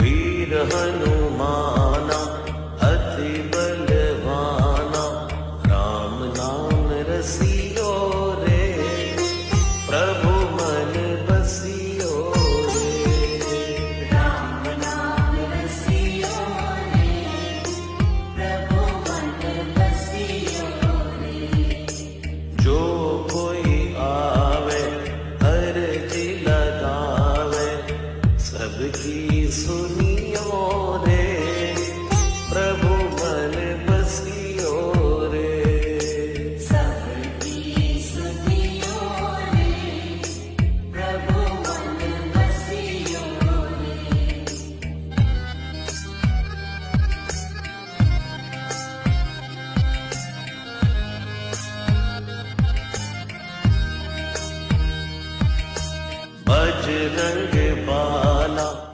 वीर हनुमाना अति बलवाना, राम नाम रसियो रे, प्रभु मन बसियो रे। राम नाम रसियो रे, प्रभु मन बसियो रे। जो कोई आवे अर्जी लगावे, सबकी सुनियो रे,